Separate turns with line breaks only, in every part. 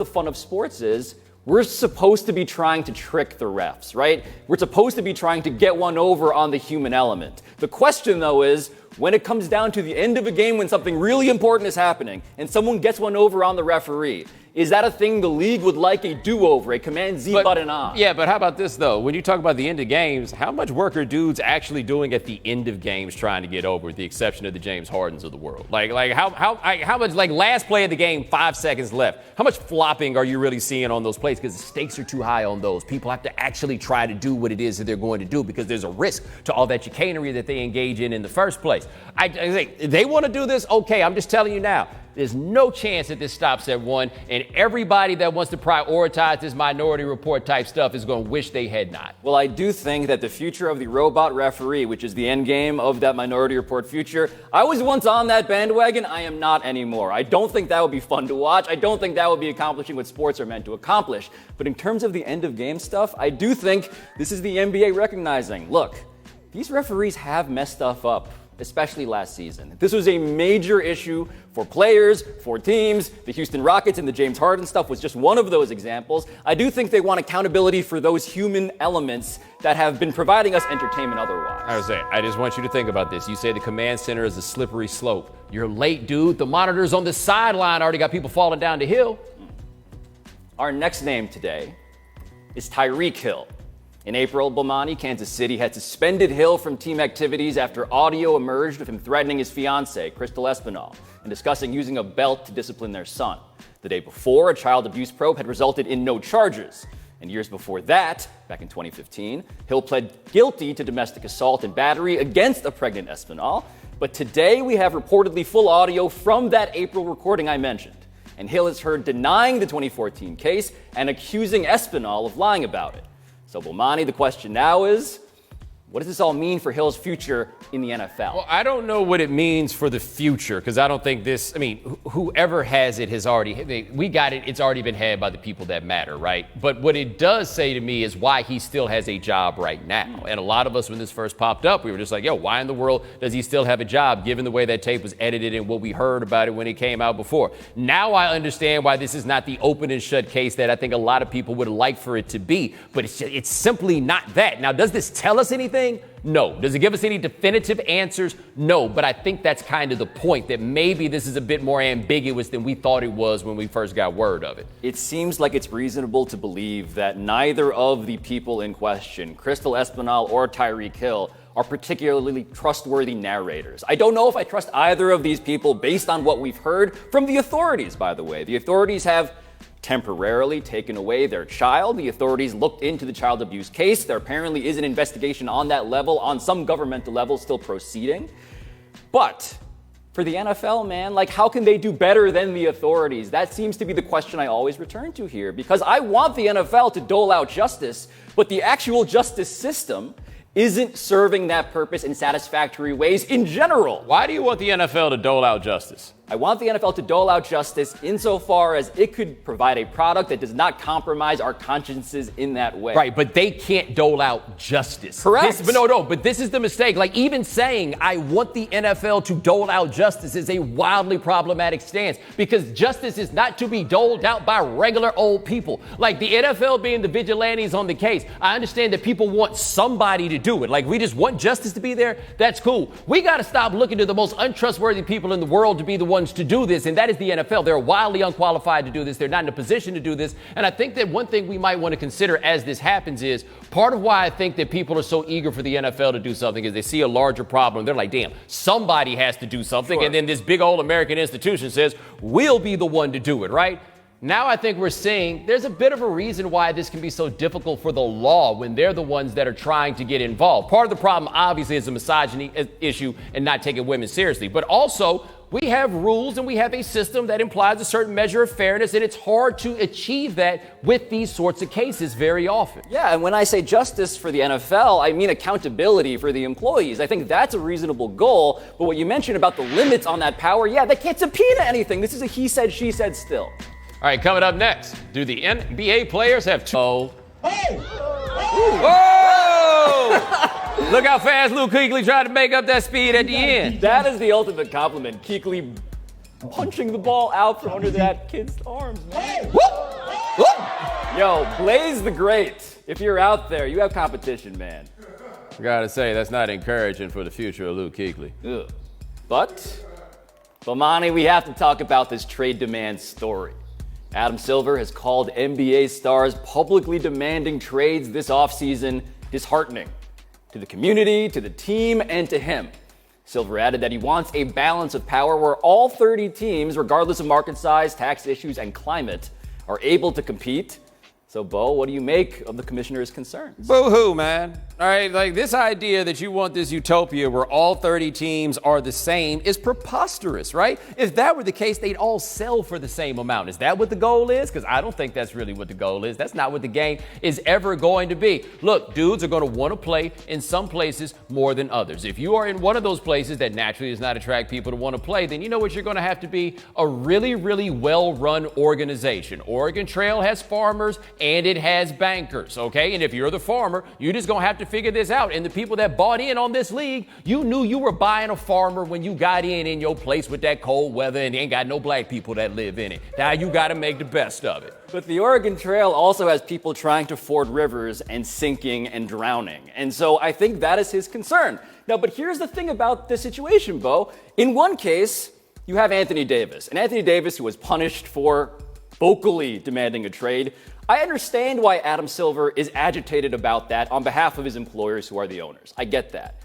the fun of sports is we're supposed to be trying to trick the refs, right? We're supposed to be trying to get one over on the human element. The question, though, is when it comes down to the end of a game when something really important is happening and someone gets one over on the referee, is that a thing the league would like a do-over, a Command-Z button on?
Yeah, but how about this, though? When you talk about the end of games, how much work are dudes actually doing at the end of games trying to get over, with the exception of the James Hardens of the world? Like how much, like, last play of the game, 5 seconds left, how much flopping are you really seeing on those plays? Because the stakes are too high on those. People have to actually try to do what it is that they're going to do because there's a risk to all that chicanery that they engage in the first place. I think they want to do this, okay, I'm just telling you now. There's no chance that this stops at one, and everybody that wants to prioritize this Minority Report type stuff is going to wish they had not.
Well, I do think that the future of the robot referee, which is the end game of that Minority Report future, I was once on that bandwagon. I am not anymore. I don't think that would be fun to watch. I don't think that would be accomplishing what sports are meant to accomplish. But in terms of the end of game stuff, I do think this is the NBA recognizing, look, these referees have messed stuff up, especially last season. This was a major issue for players, for teams. The Houston Rockets and the James Harden stuff was just one of those examples. I do think they want accountability for those human elements that have been providing us entertainment otherwise.
I just want you to think about this. You say the command center is a slippery slope. You're late, dude. The monitors on the sideline already got people falling down the hill.
Our next name today is Tyreek Hill. In April, Bomani, Kansas City had suspended Hill from team activities after audio emerged of him threatening his fiancée, Crystal Espinal, and discussing using a belt to discipline their son. The day before, a child abuse probe had resulted in no charges. And years before that, back in 2015, Hill pled guilty to domestic assault and battery against a pregnant Espinal. But today, we have reportedly full audio from that April recording I mentioned. And Hill is heard denying the 2014 case and accusing Espinal of lying about it. So, Bomani, the question now is, what does this all mean for Hill's future in the NFL?
Well, I don't know what it means for the future, because I don't think this, whoever has it has already, we got it, it's already been had by the people that matter, right? But what it does say to me is why he still has a job right now. And a lot of us, when this first popped up, we were just like, yo, why in the world does he still have a job, given the way that tape was edited and what we heard about it when it came out before? Now I understand why this is not the open and shut case that I think a lot of people would like for it to be, but it's simply not that. Now, does this tell us anything? No. Does it give us any definitive answers? No. But I think that's kind of the point, that maybe this is a bit more ambiguous than we thought it was when we first got word of it.
It seems like it's reasonable to believe that neither of the people in question, Crystal Espinal or Tyreek Hill, are particularly trustworthy narrators. I don't know if I trust either of these people based on what we've heard from the authorities, by the way. The authorities have temporarily taken away their child. The authorities looked into the child abuse case. There apparently is an investigation on that level, on some governmental level, still proceeding. But for the NFL, man, how can they do better than the authorities? That seems to be the question I always return to here, because I want the NFL to dole out justice, but the actual justice system isn't serving that purpose in satisfactory ways in general.
Why do you want the NFL to dole out justice?
I want the NFL to dole out justice insofar as it could provide a product that does not compromise our consciences in that way.
Right, but they can't dole out justice.
Correct.
But this is the mistake. Even saying I want the NFL to dole out justice is a wildly problematic stance, because justice is not to be doled out by regular old people. Like the NFL being the vigilantes on the case. I understand that people want somebody to do it. We just want justice to be there. That's cool. We got to stop looking to the most untrustworthy people in the world to be the ones to do this, and that is the NFL. They're wildly unqualified to do this. They're not in a position to do this. And I think that one thing we might want to consider as this happens is part of why I think that people are so eager for the NFL to do something is they see a larger problem. They're like, damn, somebody has to do something. Sure. And then this big old American institution says, we'll be the one to do it, right? Now I think we're seeing there's a bit of a reason why this can be so difficult for the law when they're the ones that are trying to get involved. Part of the problem, obviously, is a misogyny issue and not taking women seriously. But also, we have rules and we have a system that implies a certain measure of fairness, and it's hard to achieve that with these sorts of cases very often.
Yeah, and when I say justice for the NFL, I mean accountability for the employees. I think that's a reasonable goal, but what you mentioned about the limits on that power, they can't subpoena anything. This is a he said, she said still.
All right, coming up next, do the NBA players have
Oh!
Look how fast Luke Kuechly tried to make up that speed at the end.
That is the ultimate compliment. Kuechly punching the ball out from under that kid's arms, man.
Whoop! Whoop!
Yo, Blaze the Great, if you're out there, you have competition, man.
I gotta say, that's not encouraging for the future of Luke Kuechly.
Ugh. But, Bomani, we have to talk about this trade demand story. Adam Silver has called NBA stars publicly demanding trades this offseason disheartening to the community, to the team, and to him. Silver added that he wants a balance of power where all 30 teams, regardless of market size, tax issues, and climate, are able to compete. So, Bo, what do you make of the commissioner's concerns?
Boo-hoo, man. All right, like this idea that you want this utopia where all 30 teams are the same is preposterous, right? If that were the case, they'd all sell for the same amount. Is that what the goal is? Because I don't think that's really what the goal is. That's not what the game is ever going to be. Look, dudes are going to want to play in some places more than others. If you are in one of those places that naturally does not attract people to want to play, then you know what you're going to have to be? A really, really well-run organization. Oregon Trail has farmers and it has bankers, okay? And if you're the farmer, you're just going to have to figure this out. And the people that bought in on this league, you knew you were buying a farmer when you got in your place with that cold weather and ain't got no black people that live in it. Now you got to make the best of it.
But the Oregon Trail also has people trying to ford rivers and sinking and drowning. And so I think that is his concern. Now, but here's the thing about this situation, Bo. In one case, you have Anthony Davis. And Anthony Davis, who was punished for vocally demanding a trade. I understand why Adam Silver is agitated about that on behalf of his employers who are the owners. I get that.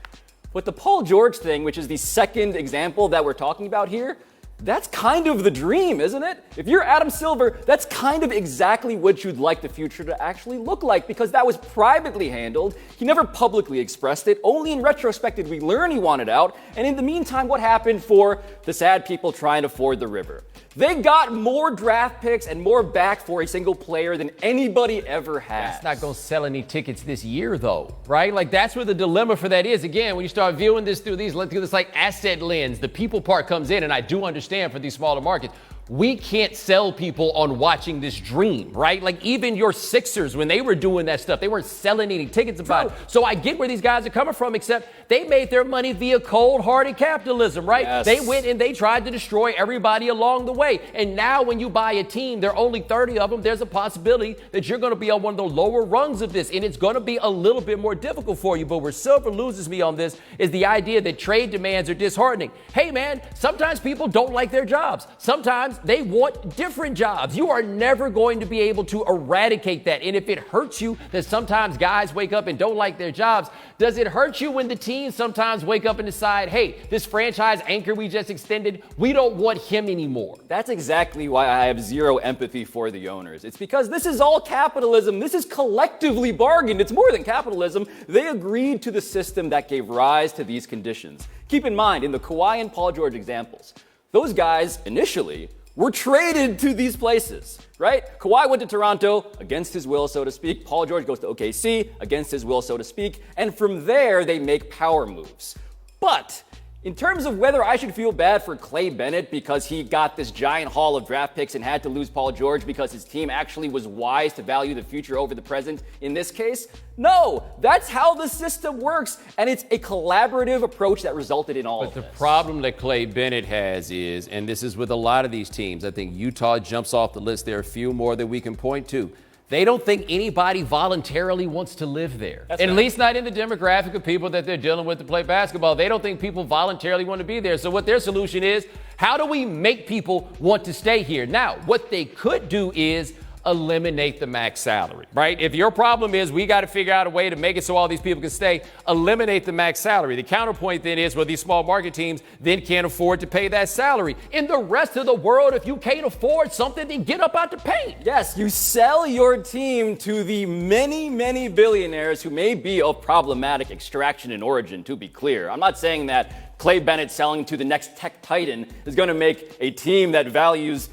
But the Paul George thing, which is the second example that we're talking about here, that's kind of the dream, isn't it? If you're Adam Silver, that's kind of exactly what you'd like the future to actually look like, because that was privately handled. He never publicly expressed it. Only in retrospect did we learn he wanted out. And in the meantime, what happened for the sad people trying to ford the river? They got more draft picks and more back for a single player than anybody ever has.
That's not going to sell any tickets this year, though, right? Like, that's where the dilemma for that is. Again, when you start viewing this through this like asset lens, the people part comes in, and I do understand for these smaller markets, we can't sell people on watching this dream, right? Like, even your Sixers, when they were doing that stuff, they weren't selling any tickets about it. So I get where these guys are coming from, except they made their money via cold-hearted capitalism, right?
Yes.
They went and they tried to destroy everybody along the way. And now when you buy a team, there are only 30 of them, there's a possibility that you're going to be on one of the lower rungs of this, and it's going to be a little bit more difficult for you. But where Silver loses me on this is the idea that trade demands are disheartening. Hey, man, sometimes people don't like their jobs. Sometimes they want different jobs. You are never going to be able to eradicate that. And if it hurts you that sometimes guys wake up and don't like their jobs, does it hurt you when the teams sometimes wake up and decide, hey, this franchise anchor we just extended, we don't want him anymore?
That's exactly why I have zero empathy for the owners. It's because this is all capitalism. This is collectively bargained. It's more than capitalism. They agreed to the system that gave rise to these conditions. Keep in mind, in the Kawhi and Paul George examples, those guys initially were traded to these places, right? Kawhi went to Toronto against his will, so to speak. Paul George goes to OKC against his will, so to speak. And from there, they make power moves. But in terms of whether I should feel bad for Clay Bennett because he got this giant haul of draft picks and had to lose Paul George because his team actually was wise to value the future over the present in this case, no, that's how the system works. And it's a collaborative approach that resulted in all of this.
But the problem that Clay Bennett has is, and this is with a lot of these teams, I think Utah jumps off the list. There are a few more that we can point to. They don't think anybody voluntarily wants to live there. At least not in the demographic of people that they're dealing with to play basketball. They don't think people voluntarily want to be there. So what their solution is, how do we make people want to stay here? Now, what they could do is eliminate the max salary, right? If your problem is we got to figure out a way to make it so all these people can stay, eliminate the max salary. The counterpoint then is, well, these small market teams then can't afford to pay that salary. In the rest of the world, if you can't afford something, then get up out the paint.
Yes, you sell your team to the many, many billionaires who may be of problematic extraction and origin, to be clear. I'm not saying that Clay Bennett selling to the next tech titan is going to make a team that values,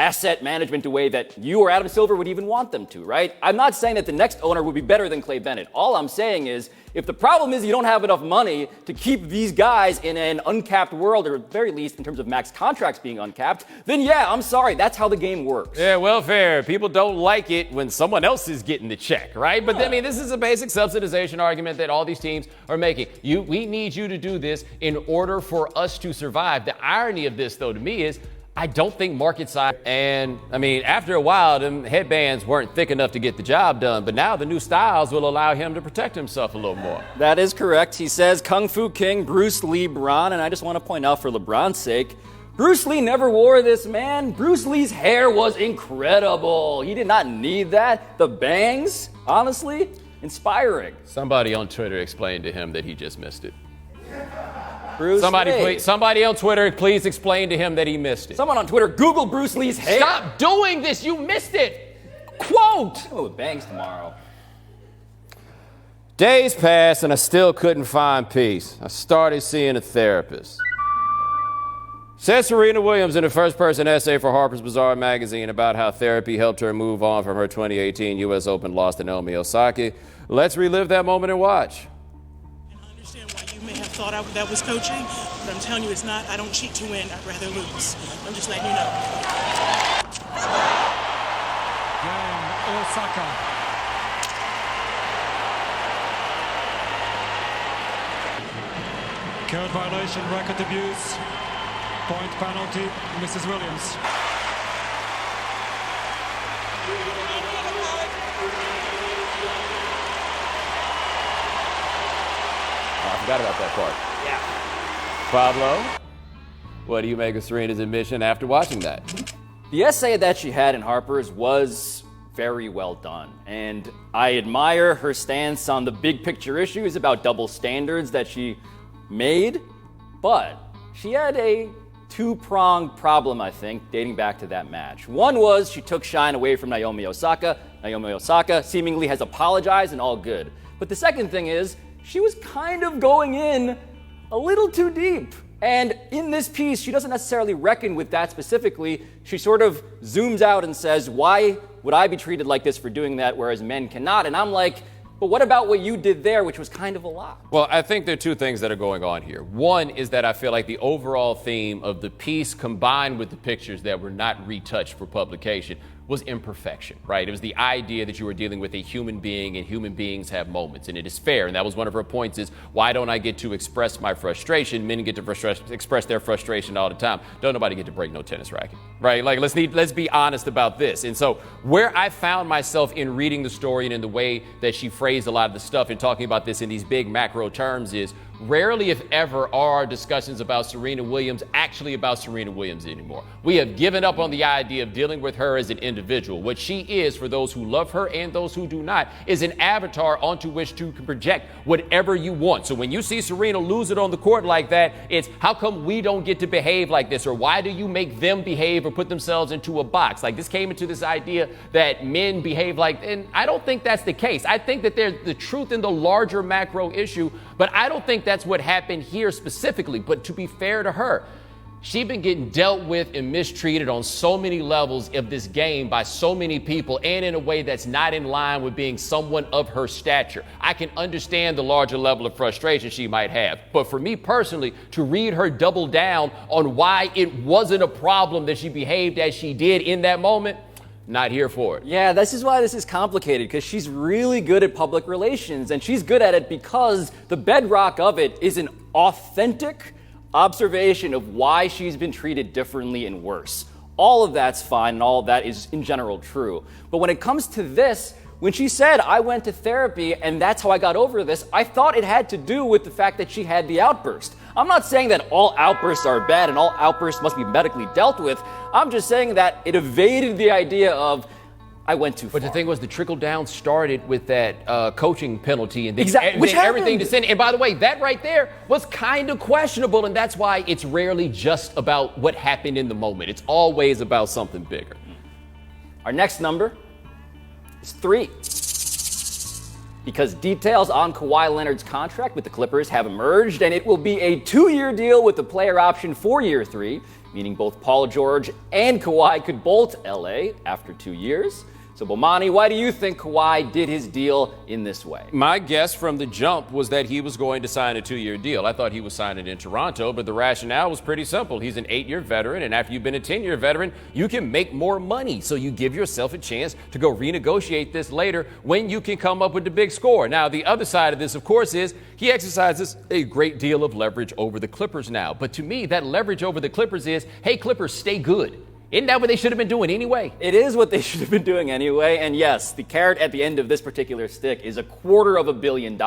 asset management the way that you or Adam Silver would even want them to, right? I'm not saying that the next owner would be better than Clay Bennett. All I'm saying is, if the problem is you don't have enough money to keep these guys in an uncapped world, or at the very least in terms of max contracts being uncapped, then yeah, I'm sorry, that's how the game works.
Yeah, well, fair. People don't like it when someone else is getting the check, right? But I mean, this is a basic subsidization argument that all these teams are making. We need you to do this in order for us to survive. The irony of this, though, to me is, I don't think market size, and I mean, after a while, them headbands weren't thick enough to get the job done, but now the new styles will allow him to protect himself a little more.
That is correct. He says Kung Fu King Bruce Lee Braun, and I just want to point out for LeBron's sake, Bruce Lee never wore this, man. Bruce Lee's hair was incredible. He did not need that. The bangs, honestly, inspiring.
Somebody on Twitter explained to him that he just missed it.
Bruce Lee.
Somebody on Twitter, please explain to him that he missed it.
Someone on Twitter, Google Bruce Lee's hair.
Stop doing this. You missed it. Quote.
Oh, with bangs tomorrow.
Days passed and I still couldn't find peace. I started seeing a therapist. Said Serena Williams in a first-person essay for Harper's Bazaar magazine about how therapy helped her move on from her 2018 U.S. Open loss to Naomi Osaka. Let's relive that moment and watch.
I understand why you may have thought that was coaching, but I'm telling you it's not. I don't cheat to win. I'd rather lose. I'm just letting you know.
Game, Osaka. Code violation, racket abuse. Point penalty, Mrs. Williams.
I forgot about that part. Yeah. Pablo, what do you make of Serena's admission after watching that?
The essay that she had in Harper's was very well done, and I admire her stance on the big picture issues about double standards that she made, but she had a two-pronged problem, I think, dating back to that match. One was she took shine away from Naomi Osaka. Naomi Osaka seemingly has apologized and all good. But the second thing is, she was kind of going in a little too deep. And in this piece, she doesn't necessarily reckon with that specifically. She sort of zooms out and says, why would I be treated like this for doing that, whereas men cannot? And I'm like, but what about what you did there, which was kind of a lot?
Well, I think there are two things that are going on here. One is that I feel like the overall theme of the piece combined with the pictures that were not retouched for publication was imperfection, right? It was the idea that you were dealing with a human being and human beings have moments, and it is fair. And that was one of her points is, why don't I get to express my frustration? Men get to express their frustration all the time. Don't nobody get to break no tennis racket, right? Like, let's be honest about this. And so where I found myself in reading the story and in the way that she phrased a lot of the stuff and talking about this in these big macro terms is, rarely, if ever, are discussions about Serena Williams actually about Serena Williams anymore. We have given up on the idea of dealing with her as an individual. What she is, for those who love her and those who do not, is an avatar onto which to project whatever you want. So when you see Serena lose it on the court like that, it's how come we don't get to behave like this? Or why do you make them behave or put themselves into a box? Like, this came into this idea that men behave like, and I don't think that's the case. I think that there's the truth in the larger macro issue, but I don't think that's what happened here specifically. But to be fair to her, she's been getting dealt with and mistreated on so many levels of this game by so many people, and in a way that's not in line with being someone of her stature. I can understand the larger level of frustration she might have. But for me personally, to read her double down on why it wasn't a problem that she behaved as she did in that moment, not here for it.
Yeah, this is why this is complicated, because she's really good at public relations, and she's good at it because the bedrock of it is an authentic observation of why she's been treated differently and worse. All of that's fine, and all of that is in general true. But when it comes to this, when she said, I went to therapy and that's how I got over this, I thought it had to do with the fact that she had the outburst. I'm not saying that all outbursts are bad and all outbursts must be medically dealt with. I'm just saying that it evaded the idea of, I went too far.
But the thing was, the trickle down started with that coaching penalty and
which
everything descended. And by the way, that right there was kind of questionable, and that's why it's rarely just about what happened in the moment. It's always about something bigger.
Our next number is 3. Because details on Kawhi Leonard's contract with the Clippers have emerged, and it will be a 2-year deal with the player option for year 3. meaning both Paul George and Kawhi could bolt LA after 2 years. So, Bomani, why do you think Kawhi did his deal in this way?
My guess from the jump was that he was going to sign a 2-year deal. I thought he was signing in Toronto, but the rationale was pretty simple. He's an 8-year veteran, and after you've been a 10-year veteran, you can make more money. So you give yourself a chance to go renegotiate this later when you can come up with the big score. Now, the other side of this, of course, is he exercises a great deal of leverage over the Clippers now. But to me, that leverage over the Clippers is, hey, Clippers, stay good. Isn't that what they should have been doing anyway?
It is what they should have been doing anyway. And yes, the carrot at the end of this particular stick is $250 million,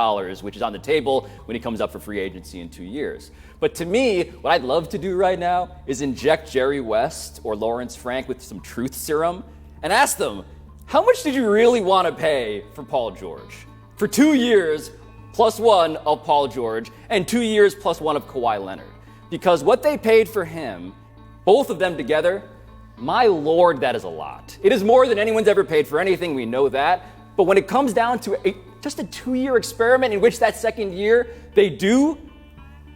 which is on the table when he comes up for free agency in 2 years. But to me, what I'd love to do right now is inject Jerry West or Lawrence Frank with some truth serum and ask them, how much did you really want to pay for Paul George? For 2 years plus one of Paul George and 2 years plus one of Kawhi Leonard. Because what they paid for him, both of them together, my Lord, that is a lot. It is more than anyone's ever paid for anything, we know that. But when it comes down to just a 2-year experiment in which that second year they do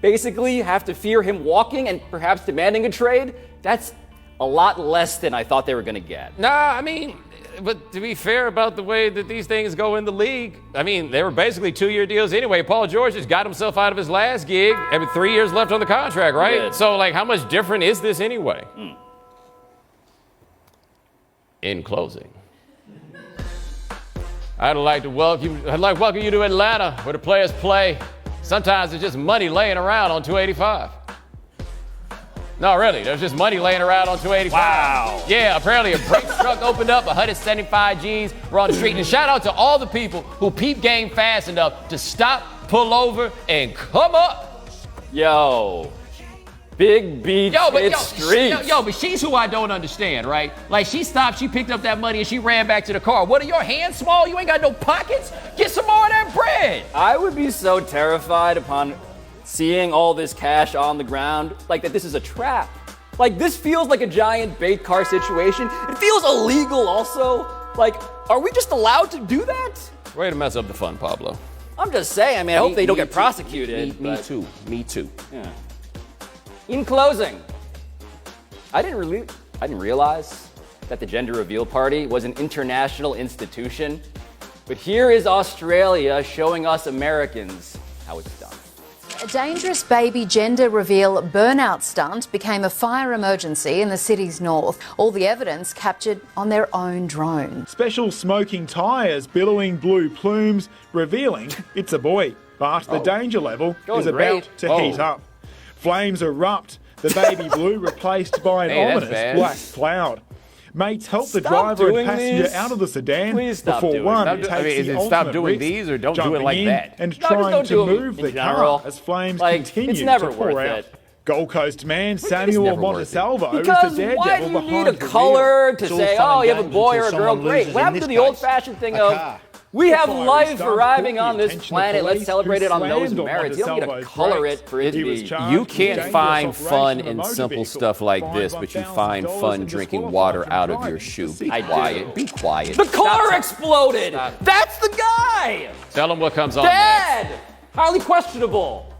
basically have to fear him walking and perhaps demanding a trade, that's a lot less than I thought they were going to get.
Nah, I mean, but to be fair about the way that these things go in the league, I mean, they were basically 2-year deals anyway. Paul George just got himself out of his last gig and 3 years left on the contract, right?
Yeah.
So, like, how much different is this anyway? In closing, I'd like to welcome you to Atlanta, where the players play. Sometimes it's just money laying around on 285. No, really, there's just money laying around on 285.
Wow.
Yeah, apparently a brake truck opened up, 175 G's were on the street. And shout out to all the people who peep game fast enough to stop, pull over, and come up.
Yo. Big beach hit streets.
But she's who I don't understand, right? Like, she stopped, she picked up that money, and she ran back to the car. What, are your hands small? You ain't got no pockets? Get some more of that bread.
I would be so terrified upon seeing all this cash on the ground, like that this is a trap. Like, this feels like a giant bait car situation. It feels illegal also. Like, are we just allowed to do that?
Way to mess up the fun, Pablo.
I'm just saying, I mean, I hope they don't get prosecuted.
Me too.
Yeah. In closing, I didn't realize that the gender reveal party was an international institution, but here is Australia showing us Americans how it's done.
A dangerous baby gender reveal burnout stunt became a fire emergency in the city's north. All the evidence captured on their own drone.
Special smoking tyres billowing blue plumes, revealing it's a boy. But the danger level is about to heat up. Flames erupt, the baby blue replaced by an ominous black cloud. Mates help the driver and passenger out of the sedan before one takes the ultimate risk,
these or don't do it
jumping
like
in
that?
and trying to move the car as flames continue
it's never
to pour
worth
out.
it.
Gold Coast man Samuel Montesalvo is
Because
the
why
daredevil
do you need
behind
a
the
color
reveal.
to
It's all
say,
fun
oh,
and
you have a
games
boy or
until
a girl?
someone
Great.
loses,
What
in
happened to
this
the
case,
old-fashioned thing
a
of,
car.
we have
Fire
life
stunt
arriving
caught
on
the
this
attention of
planet, let's
police
celebrate
who
it on those
slammed on
merits. You don't need to
Montesalvo's
color
brakes.
it for it
He
to
was
be.
charged
You
with
can't
dangerous
find
operation
fun
of a
in
motor
simple
vehicle,
stuff like
fined
this,
by
but you find
$1,000
fun
and
drinking
disqualified
water
from
out of
driving
your
for
shoe.
6
Be
I do.
quiet. Be quiet.
The car exploded! That's the guy!
Tell them what comes on
Dead! Highly questionable.